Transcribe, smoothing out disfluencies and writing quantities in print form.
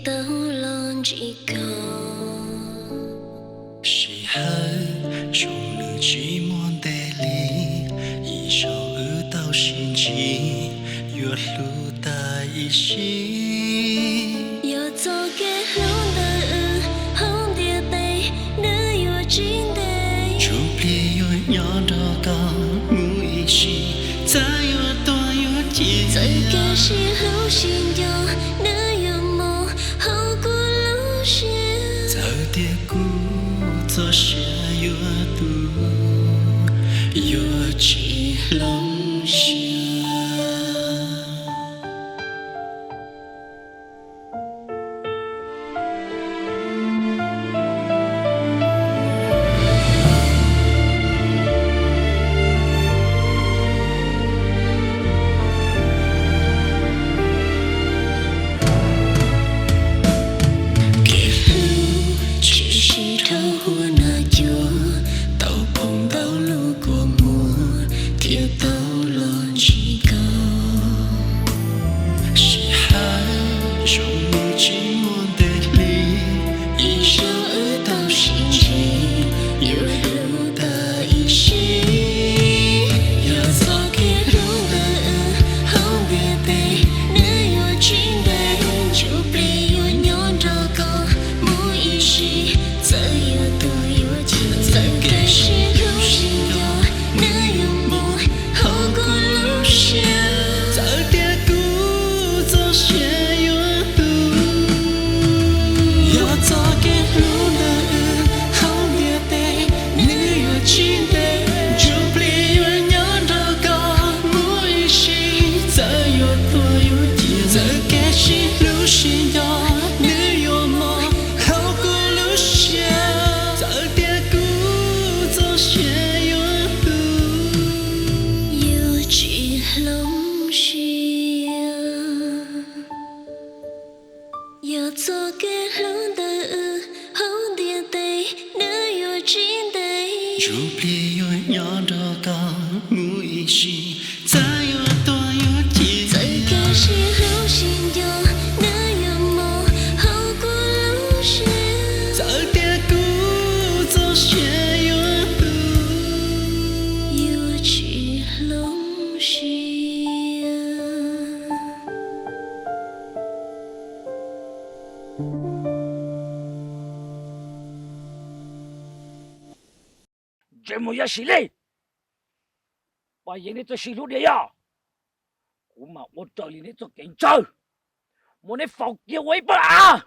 đầu lon chỉ còn是海中的寂寞的里，一首歌到心机，越路在一起。要做给路的红的day，那有真的。就别有鸟到高木一起，再有多有几。再开始流行有那有梦，好过路线。早点故作下有度，有几龙虾。要做给路的红的day，那有真的。就别有鸟到高木一起，再有多有几。再开始流行有那有梦，好过路线。早点故作些有度，有去龙溪。这么要洗嘞，把眼里做洗路的呀，我这里你做警察，我你服叫尾巴啊！